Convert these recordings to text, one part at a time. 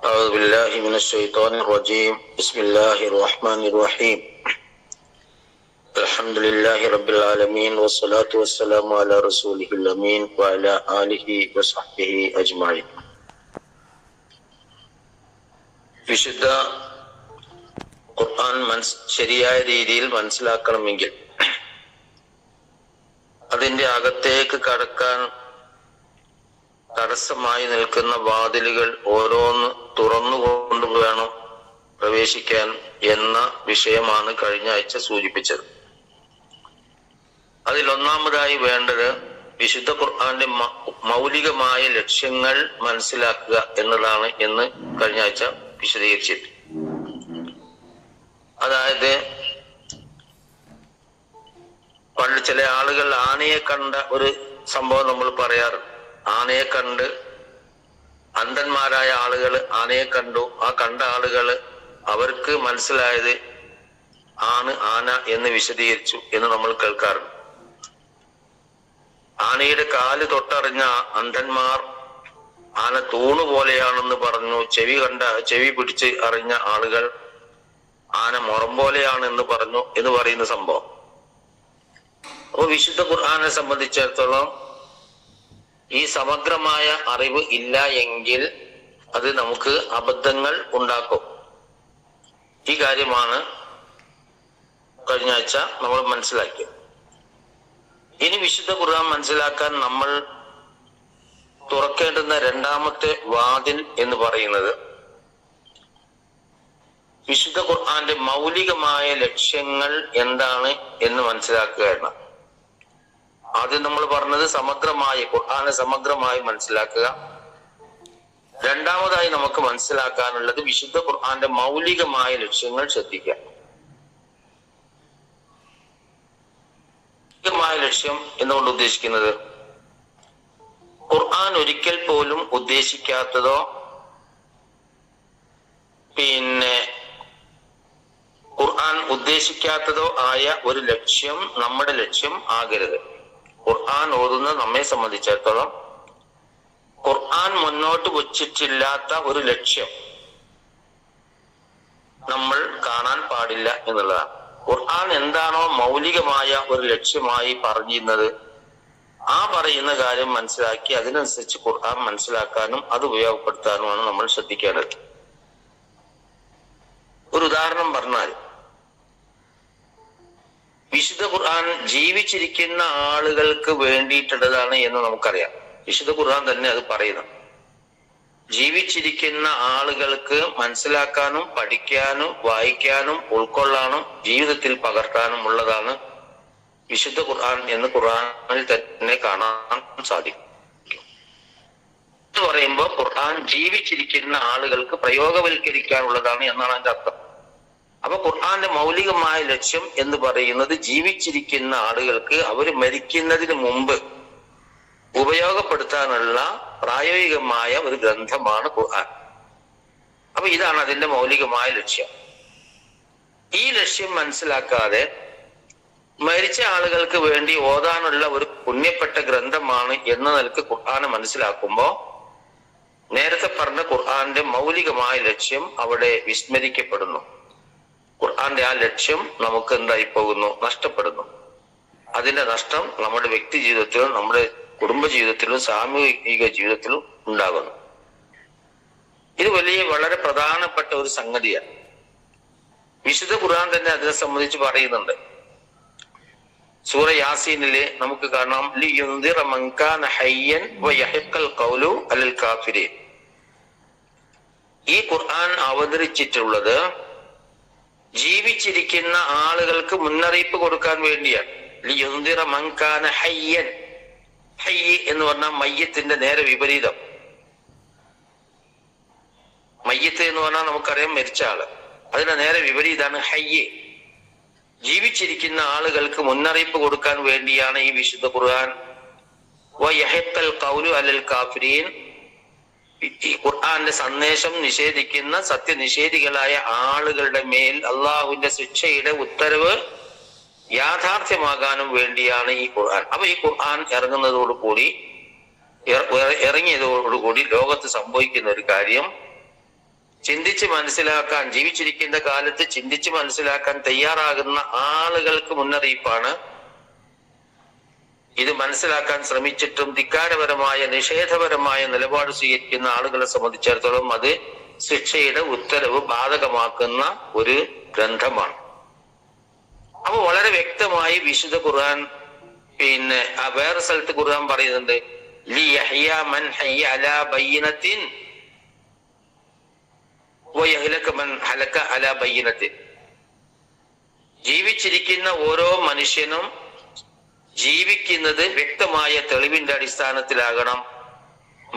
أعوذ بالله من الشيطان الرجيم. بسم الله الرحمن الرحيم. الحمد لله رب العالمين والصلاة والسلام على رسوله الأمين وعلى آله وصحبه أجمعين. വിശുദ്ധ ഖുർആൻ ശരിയായ രീതിയിൽ മനസ്സിലാക്കണമെങ്കിൽ അതിന്റെ അകത്തേക്ക് കടക്കാൻ തടസ്സമായി നിൽക്കുന്ന വാതിലുകൾ ഓരോന്ന് തുറന്നുകൊണ്ട് വേണം പ്രവേശിക്കാൻ എന്ന വിഷയമാണ് കഴിഞ്ഞ ആഴ്ച സൂചിപ്പിച്ചത്. അതിൽ ഒന്നാമതായി വേണ്ടത് വിശുദ്ധ ഖുർആന്റെ മൗലികമായ ലക്ഷ്യങ്ങൾ മനസ്സിലാക്കുക എന്നതാണ് എന്ന് കഴിഞ്ഞ ആഴ്ച വിശദീകരിച്ചത്. അതായത് പണ്ട് ചില ആളുകൾ ആനയെ കണ്ട ഒരു സംഭവം നമ്മൾ പറയാറുണ്ട്. ആനയെ കണ്ട് അന്ധന്മാരായ ആളുകൾ ആനയെ കണ്ടു. ആ കണ്ട ആളുകൾ അവർക്ക് മനസ്സിലായത് ആന എന്ന് വിശദീകരിച്ചു എന്ന് നമ്മൾ കേൾക്കാറുണ്ട്. ആനയുടെ കാല് തൊട്ടറിഞ്ഞ അന്ധന്മാർ ആന തൂണ് പോലെയാണെന്ന് പറഞ്ഞു. ചെവി പിടിച്ച് അറിഞ്ഞ ആളുകൾ ആന മുറം പോലെയാണ് എന്ന് പറഞ്ഞു എന്ന് പറയുന്ന സംഭവം. അപ്പൊ വിശുദ്ധ ഖുർആനെ സംബന്ധിച്ചിടത്തോളം ഈ സമഗ്രമായ അറിവ് ഇല്ല എങ്കിൽ അത് നമുക്ക് അബദ്ധങ്ങൾ ഉണ്ടാക്കും. ഈ കാര്യമാണ് കഴിഞ്ഞ ആഴ്ച നമ്മൾ മനസ്സിലാക്കിയത്. ഇനി വിശുദ്ധ ഖുർആൻ മനസ്സിലാക്കാൻ നമ്മൾ തുറക്കേണ്ടുന്ന രണ്ടാമത്തെ വാതിൽ എന്ന് പറയുന്നത് വിശുദ്ധ ഖുർആന്റെ മൗലികമായ ലക്ഷ്യങ്ങൾ എന്താണ് എന്ന് മനസ്സിലാക്കുക എന്നാണ്. ആദ്യം നമ്മൾ പറഞ്ഞത് സമഗ്രമായി ഖുർആനെ സമഗ്രമായി മനസ്സിലാക്കുക. രണ്ടാമതായി നമുക്ക് മനസ്സിലാക്കാനുള്ളത് വിശുദ്ധ ഖുർആന്റെ മൗലികമായ ലക്ഷ്യങ്ങൾ ശ്രദ്ധിക്കുക. മൗലികമായ ലക്ഷ്യം എന്നുകൊണ്ട് ഉദ്ദേശിക്കുന്നത് ഖുർആൻ ഒരിക്കൽ പോലും ഉദ്ദേശിക്കാത്തതോ ഖുർആൻ ഉദ്ദേശിക്കാത്തതോ ആയ ഒരു ലക്ഷ്യം നമ്മുടെ ലക്ഷ്യം ആകരുത്. ഖുർആൻ ഓതുന്ന നമ്മെ സംബന്ധിച്ചിടത്തോളം ഖുർആൻ മുന്നോട്ട് വച്ചിട്ടില്ലാത്ത ഒരു ലക്ഷ്യം നമ്മൾ കാണാൻ പാടില്ല എന്നുള്ളതാണ്. ഖുർആൻ എന്താണോ മൗലികമായ ഒരു ലക്ഷ്യമായി പറഞ്ഞിരുന്നത് ആ പറയുന്ന കാര്യം മനസ്സിലാക്കി അതിനനുസരിച്ച് ഖുർആൻ മനസ്സിലാക്കാനും അത് ഉപയോഗപ്പെടുത്താനുമാണ് നമ്മൾ ശ്രദ്ധിക്കേണ്ടത്. ഒരു ഉദാഹരണം പറഞ്ഞാൽ വിശുദ്ധ ഖുർആൻ ജീവിച്ചിരിക്കുന്ന ആളുകൾക്ക് വേണ്ടിയിട്ടുള്ളതാണ് എന്ന് നമുക്കറിയാം. വിശുദ്ധ ഖുർആൻ തന്നെ അത് പറയുന്നു. ജീവിച്ചിരിക്കുന്ന ആളുകൾക്ക് മനസ്സിലാക്കാനും പഠിക്കാനും വായിക്കാനും ഉൾക്കൊള്ളാനും ജീവിതത്തിൽ പകർത്താനും ഉള്ളതാണ് വിശുദ്ധ ഖുർആൻ എന്ന് ഖുർആനിൽ തന്നെ കാണാൻ സാധിക്കും. എന്ന് പറയുമ്പോൾ ഖുർആൻ ജീവിച്ചിരിക്കുന്ന ആളുകൾക്ക് പ്രയോഗവൽക്കരിക്കാനുള്ളതാണ് എന്നാണ് അതിന്റെ അർത്ഥം. അപ്പൊ ഖുർആന്റെ മൗലികമായ ലക്ഷ്യം എന്ന് പറയുന്നത് ജീവിച്ചിരിക്കുന്ന ആളുകൾക്ക് അവർ മരിക്കുന്നതിന് മുമ്പ് ഉപയോഗപ്പെടുത്താനുള്ള പ്രായോഗികമായ ഒരു ഗ്രന്ഥമാണ് ഖുർആൻ. അപ്പൊ ഇതാണ് അതിന്റെ മൗലികമായ ലക്ഷ്യം. ഈ ലക്ഷ്യം മനസ്സിലാക്കാതെ മരിച്ച ആളുകൾക്ക് വേണ്ടി ഓതാനുള്ള ഒരു പുണ്യപ്പെട്ട ഗ്രന്ഥമാണ് എന്ന നിലക്ക് ഖുർആനെ മനസ്സിലാക്കുമ്പോ നേരത്തെ പറഞ്ഞ ഖുർആന്റെ മൗലികമായ ലക്ഷ്യം അവിടെ വിസ്മരിക്കപ്പെടുന്നു. ഖുർആന്റെ ആ ലക്ഷ്യം നമുക്ക് എന്തായി പോകുന്നു? നഷ്ടപ്പെടുന്നു. അതിന്റെ നഷ്ടം നമ്മുടെ വ്യക്തി ജീവിതത്തിലും നമ്മുടെ കുടുംബ ജീവിതത്തിലും സാമൂഹിക ജീവിതത്തിലും ഉണ്ടാകുന്നു. ഇത് വളരെ പ്രധാനപ്പെട്ട ഒരു സംഗതിയാണ്. വിശുദ്ധ ഖുർആൻ തന്നെ അതിനെ സംബന്ധിച്ച് പറയുന്നുണ്ട്. സൂറ യാസീനിലെ നമുക്ക് കാണാം, ലിയുൻദിറ മൻ കാന ഹയ്യൻ വയഹിഖൽ ഖൗലു അലൽ കാഫിരീൻ. ഈ ഖുർആൻ അവതരിച്ചിട്ടുള്ളത് ജീവിച്ചിരിക്കുന്ന ആളുകൾക്ക് മുന്നറിയിപ്പ് കൊടുക്കാൻ വേണ്ടിയാണ്. ലിയുൻദിറ മൻ കാന ഹയ്യൻ. ഹയ്യ് എന്ന് പറഞ്ഞാൽ മയ്യത്തിന്റെ നേരെ വിപരീതം. മയ്യത്ത് എന്ന് പറഞ്ഞാൽ നമുക്കറിയാം മരിച്ച ആള്. അതിന്റെ നേരെ വിപരീതമാണ് ഹയ്യ്. ജീവിച്ചിരിക്കുന്ന ആളുകൾക്ക് മുന്നറിയിപ്പ് കൊടുക്കാൻ വേണ്ടിയാണ് ഈ വിശുദ്ധ ഖുർആൻ. വയഹിഖൽ ഖൗലു അലൽ കാഫിരീൻ. ഈ ഖുർആന്റെ സന്ദേശം നിഷേധിക്കുന്ന സത്യനിഷേധികളായ ആളുകളുടെ മേൽ അള്ളാഹുവിന്റെ ശിക്ഷയുടെ ഉത്തരവ് യാഥാർത്ഥ്യമാകാനും വേണ്ടിയാണ് ഈ ഖുർആൻ. അപ്പൊ ഈ ഖുർആൻ ഇറങ്ങിയതോടുകൂടി ലോകത്ത് സംഭവിക്കുന്ന ഒരു കാര്യം, ചിന്തിച്ച് മനസ്സിലാക്കാൻ, ജീവിച്ചിരിക്കുന്ന കാലത്ത് ചിന്തിച്ച് മനസ്സിലാക്കാൻ തയ്യാറാകുന്ന ആളുകൾക്ക് മുന്നറിയിപ്പാണ്. ഇത് മനസ്സിലാക്കാൻ ശ്രമിച്ചിട്ടും ധിക്കാരപരമായ നിഷേധപരമായ നിലപാട് സ്വീകരിക്കുന്ന ആളുകളെ സംബന്ധിച്ചിടത്തോളം അത് ശിക്ഷയുടെ ഉത്തരവ് ബാധകമാക്കുന്ന ഒരു ഗ്രന്ഥമാണ്. അപ്പൊ വളരെ വ്യക്തമായി വിശുദ്ധ ഖുർആൻ വേറെ സ്ഥലത്ത് ഖുർആൻ പറയുന്നുണ്ട്, ലി യഹ്യ മൻ ഹയ്യ അലാ ബയ്യിനത്തിൻ വയഹ്ലക മൻ ഹലക അലാ ബയ്യിനത്തിൻ. ജീവിച്ചിരിക്കുന്ന ഓരോ മനുഷ്യനും ജീവിക്കുന്നത് വ്യക്തമായ തെളിവിന്റെ അടിസ്ഥാനത്തിലാകണം.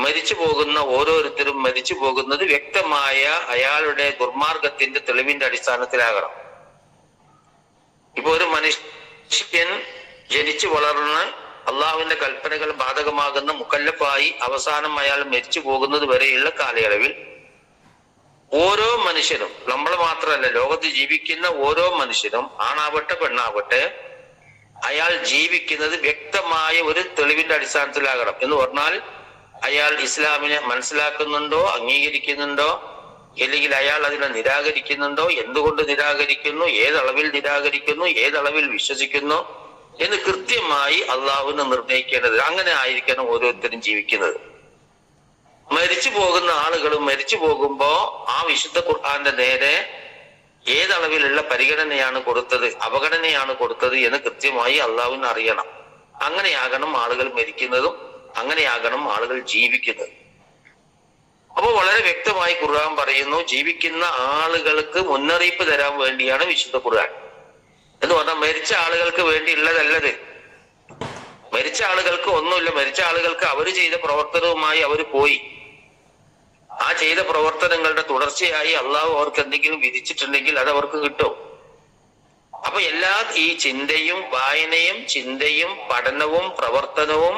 മരിച്ചു പോകുന്ന ഓരോരുത്തരും മരിച്ചു പോകുന്നത് വ്യക്തമായ അയാളുടെ ദുർമാർഗത്തിന്റെ തെളിവിന്റെ അടിസ്ഥാനത്തിലാകണം. ഇപ്പൊ ഒരു മനുഷ്യൻ ജനിച്ചു വളർന്ന് അള്ളാഹുവിന്റെ കൽപ്പനകൾ ബാധകമാകുന്ന മുക്കല്ലഫായി അവസാനം അയാൾ മരിച്ചു പോകുന്നത് വരെയുള്ള കാലയളവിൽ ഓരോ മനുഷ്യനും, നമ്മൾ മാത്രമല്ല, ലോകത്ത് ജീവിക്കുന്ന ഓരോ മനുഷ്യനും, ആണാവട്ടെ പെണ്ണാവട്ടെ, അയാൾ ജീവിക്കുന്നത് വ്യക്തമായ ഒരു തെളിവിന്റെ അടിസ്ഥാനത്തിലാകണം. എന്ന് പറഞ്ഞാൽ അയാൾ ഇസ്ലാമിനെ മനസ്സിലാക്കുന്നുണ്ടോ, അംഗീകരിക്കുന്നുണ്ടോ, അല്ലെങ്കിൽ അയാൾ അതിനെ നിരാകരിക്കുന്നുണ്ടോ, എന്തുകൊണ്ട് നിരാകരിക്കുന്നു, ഏതളവിൽ നിരാകരിക്കുന്നു, ഏതളവിൽ വിശ്വസിക്കുന്നു എന്ന് കൃത്യമായി അള്ളാഹുവിനെ നിർണയിക്കേണ്ടത്. അങ്ങനെ ആയിരിക്കണം ഓരോരുത്തരും ജീവിക്കുന്നത്. മരിച്ചു പോകുന്ന ആളുകളും മരിച്ചു പോകുമ്പോ ആ വിശുദ്ധ ഖുർആന്റെ നേരെ ഏതളവിലുള്ള പരിഗണനയാണ് കൊടുത്തത്, അവഗണനയാണ് കൊടുത്തത് എന്ന് കൃത്യമായി അള്ളാഹുവിന് അറിയണം. അങ്ങനെയാകണം ആളുകൾ മരിക്കുന്നതും, അങ്ങനെയാകണം ആളുകൾ ജീവിക്കുന്നത്. അപ്പൊ വളരെ വ്യക്തമായി ഖുർആൻ പറയുന്നു, ജീവിക്കുന്ന ആളുകൾക്ക് മുന്നറിയിപ്പ് തരാൻ വേണ്ടിയാണ് വിശുദ്ധ ഖുർആൻ. എന്ന് പറഞ്ഞാൽ മരിച്ച ആളുകൾക്ക് വേണ്ടിയുള്ളതല്ലത്. മരിച്ച ആളുകൾക്ക് ഒന്നുമില്ല. മരിച്ച ആളുകൾക്ക് അവർ ചെയ്ത പ്രവർത്തനവുമായി അവർ പോയി. ആ ചെയ്ത പ്രവർത്തനങ്ങളുടെ തുടർച്ചയായി അള്ളാഹു അവർക്ക് എന്തെങ്കിലും വിധിച്ചിട്ടുണ്ടെങ്കിൽ അത് അവർക്ക് കിട്ടും. അപ്പൊ ഈ ചിന്തയും വായനയും ചിന്തയും പഠനവും പ്രവർത്തനവും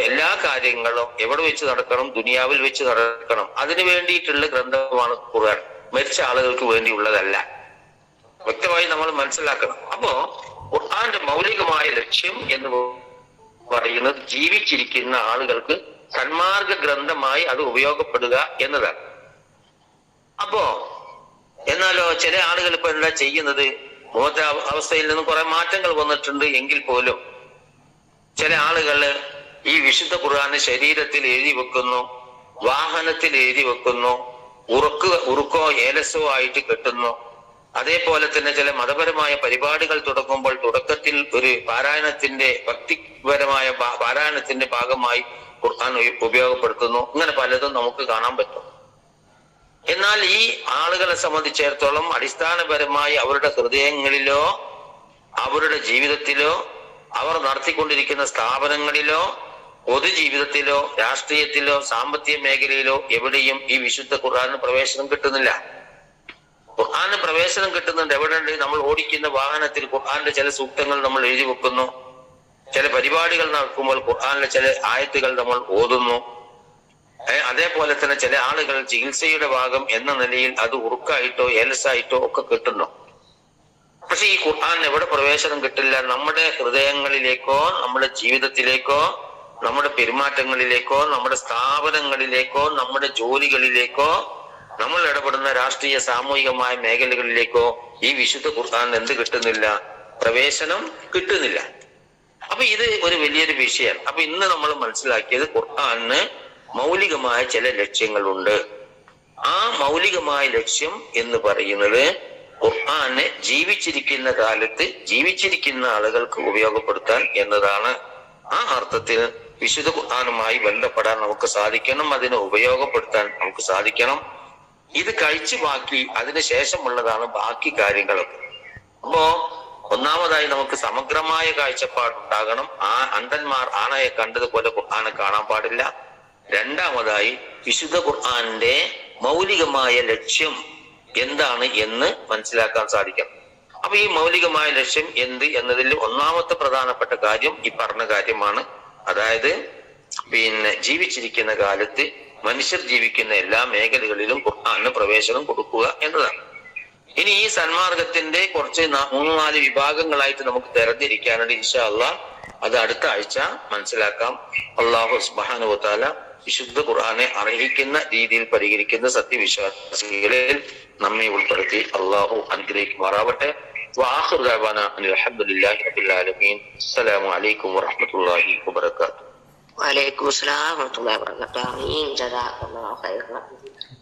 എല്ലാ കാര്യങ്ങളും എവിടെ വെച്ച് നടക്കണം? ദുനിയാവിൽ വെച്ച് നടക്കണം. അതിനു വേണ്ടിയിട്ടുള്ള ഗ്രന്ഥമാണ് ഖുർആൻ. മരിച്ച ആളുകൾക്ക് വേണ്ടിയുള്ളതല്ല. വ്യക്തമായി നമ്മൾ മനസ്സിലാക്കണം. അപ്പോ ഖുർആന്റെ മൗലികമായ ലക്ഷ്യം എന്ന് പറയുന്നത് ജീവിച്ചിരിക്കുന്ന ആളുകൾക്ക് സന്മാർഗ ഗ്രന്ഥമായി അത് ഉപയോഗപ്പെടുക എന്നതാണ്. അപ്പോ എന്നാലോ ചില ആളുകൾ ഇപ്പൊ എന്താ ചെയ്യുന്നത്? മുമ്പത്തെ അവസ്ഥയിൽ നിന്ന് കുറെ മാറ്റങ്ങൾ വന്നിട്ടുണ്ട് എങ്കിൽ പോലും ചില ആളുകള് ഈ വിശുദ്ധ ഖുർആന് ശരീരത്തിൽ എഴുതി വെക്കുന്നു, വാഹനത്തിൽ എഴുതി വെക്കുന്നു, ഉറുക്കോ ഏലസോ ആയിട്ട് കെട്ടുന്നു. അതേപോലെ തന്നെ ചില മതപരമായ പരിപാടികൾ തുടങ്ങുമ്പോൾ തുടക്കത്തിൽ ഒരു ഭക്തിപരമായ പാരായണത്തിന്റെ ഭാഗമായി ഖുർആൻ ഉപയോഗപ്പെടുത്തുന്നു. ഇങ്ങനെ പലതും നമുക്ക് കാണാൻ പറ്റും. എന്നാൽ ഈ ആളുകളെ സംബന്ധിച്ചിടത്തോളം അടിസ്ഥാനപരമായി അവരുടെ ഹൃദയങ്ങളിലോ അവരുടെ ജീവിതത്തിലോ അവർ നടത്തിക്കൊണ്ടിരിക്കുന്ന സ്ഥാപനങ്ങളിലോ പൊതുജീവിതത്തിലോ രാഷ്ട്രീയത്തിലോ സാമ്പത്തിക മേഖലയിലോ എവിടെയും ഈ വിശുദ്ധ ഖുർആന് പ്രവേശനം കിട്ടുന്നില്ല. ഖുർആന് പ്രവേശനം കിട്ടുന്നുണ്ട് എവിടെയുണ്ട്? നമ്മൾ ഓടിക്കുന്ന വാഹനത്തിൽ ഖുർആന്റെ ചില സൂക്തങ്ങൾ നമ്മൾ എഴുതി വെക്കുന്നു. ചില പരിപാടികൾ നടക്കുമ്പോൾ ഖുർആനിലെ ചില ആയത്തുകൾ നമ്മൾ ഓതുന്നു. അതേപോലെ തന്നെ ചില ആളുകൾ ചികിത്സയുടെ ഭാഗം എന്ന നിലയിൽ അത് ഉറുക്കായിട്ടോ ഏലസായിട്ടോ ഒക്കെ കിട്ടുന്നു. പക്ഷെ ഈ ഖുർആൻ എവിടെ പ്രവേശനം കിട്ടില്ല? നമ്മുടെ ഹൃദയങ്ങളിലേക്കോ നമ്മുടെ ജീവിതത്തിലേക്കോ നമ്മുടെ പെരുമാറ്റങ്ങളിലേക്കോ നമ്മുടെ സ്ഥാപനങ്ങളിലേക്കോ നമ്മുടെ ജോലികളിലേക്കോ നമ്മൾ ഇടപെടുന്ന രാഷ്ട്രീയ സാമൂഹികമായ മേഖലകളിലേക്കോ ഈ വിശുദ്ധ ഖുർആൻ എന്ത് കിട്ടുന്നില്ല? പ്രവേശനം കിട്ടുന്നില്ല. അപ്പൊ ഇത് ഒരു വലിയൊരു വിഷയമാണ്. അപ്പൊ ഇന്ന് നമ്മൾ മനസ്സിലാക്കിയത് ഖുർആന് മൗലികമായ ചില ലക്ഷ്യങ്ങളുണ്ട്. ആ മൗലികമായ ലക്ഷ്യം എന്ന് പറയുന്നത് ഖുർആനെ ജീവിച്ചിരിക്കുന്ന കാലത്ത് ജീവിച്ചിരിക്കുന്ന ആളുകൾക്ക് ഉപയോഗപ്പെടുത്താൻ എന്നതാണ്. ആ അർത്ഥത്തിൽ വിശുദ്ധ ഖുർആനുമായി ബന്ധപ്പെടാൻ നമുക്ക് സാധിക്കണം, അതിനെ ഉപയോഗപ്പെടുത്താൻ നമുക്ക് സാധിക്കണം. ഇത് കഴിച്ചു ബാക്കി അതിന് ശേഷമുള്ളതാണ് ബാക്കി കാര്യങ്ങളൊക്കെ. അപ്പോ ഒന്നാമതായി നമുക്ക് സമഗ്രമായ കാഴ്ചപ്പാടുണ്ടാകണം. അന്ധന്മാർ ആണയെ കണ്ടതുപോലെ ഖുർആനെ കാണാൻ പാടില്ല. രണ്ടാമതായി വിശുദ്ധ ഖുർആന്റെ മൗലികമായ ലക്ഷ്യം എന്താണ് എന്ന് മനസ്സിലാക്കാൻ സാധിക്കണം. അപ്പൊ ഈ മൗലികമായ ലക്ഷ്യം എന്ത് എന്നതിൽ ഒന്നാമത്തെ പ്രധാനപ്പെട്ട കാര്യം ഈ പറഞ്ഞ കാര്യമാണ്. അതായത് ജീവിച്ചിരിക്കുന്ന കാലത്ത് മനുഷ്യർ ജീവിക്കുന്ന എല്ലാ മേഖലകളിലും ഖുർആന് പ്രവേശനം കൊടുക്കുക എന്നതാണ്. ഇനി ഈ സന്മാർഗത്തിന്റെ കുറച്ച് 3-4 വിഭാഗങ്ങളായിട്ട് നമുക്ക് തരംതിരിക്കാനുണ്ട്. ഇൻഷാ അല്ലാഹ് അത് അടുത്ത ആഴ്ച മനസ്സിലാക്കാം. അല്ലാഹു സുബ്ഹാനഹു വ തആല വിശുദ്ധ ഖുർആനെ അർഹിക്കുന്ന രീതിയിൽ പരിഹരിക്കുന്ന സത്യവിശ്വാസികളിൽ നമ്മെ ഉൾപ്പെടുത്തി അള്ളാഹു അനുഗ്രഹിക്കുമാറാവട്ടെ. വആഖിറു ദഅവാനാ അൽഹംദുലില്ലാഹി റബ്ബിൽ ആലമീൻ. അസ്സലാമു അലൈക്കും വറഹ്മത്തുള്ളാഹി വബറകാതുഹു. വഅലൈക്കും അസ്സലാം വറഹ്മത്തുള്ളാഹി വബറകാതുഹു. ആമീൻ. ജസാക്കല്ലാഹു ഖൈറൻ.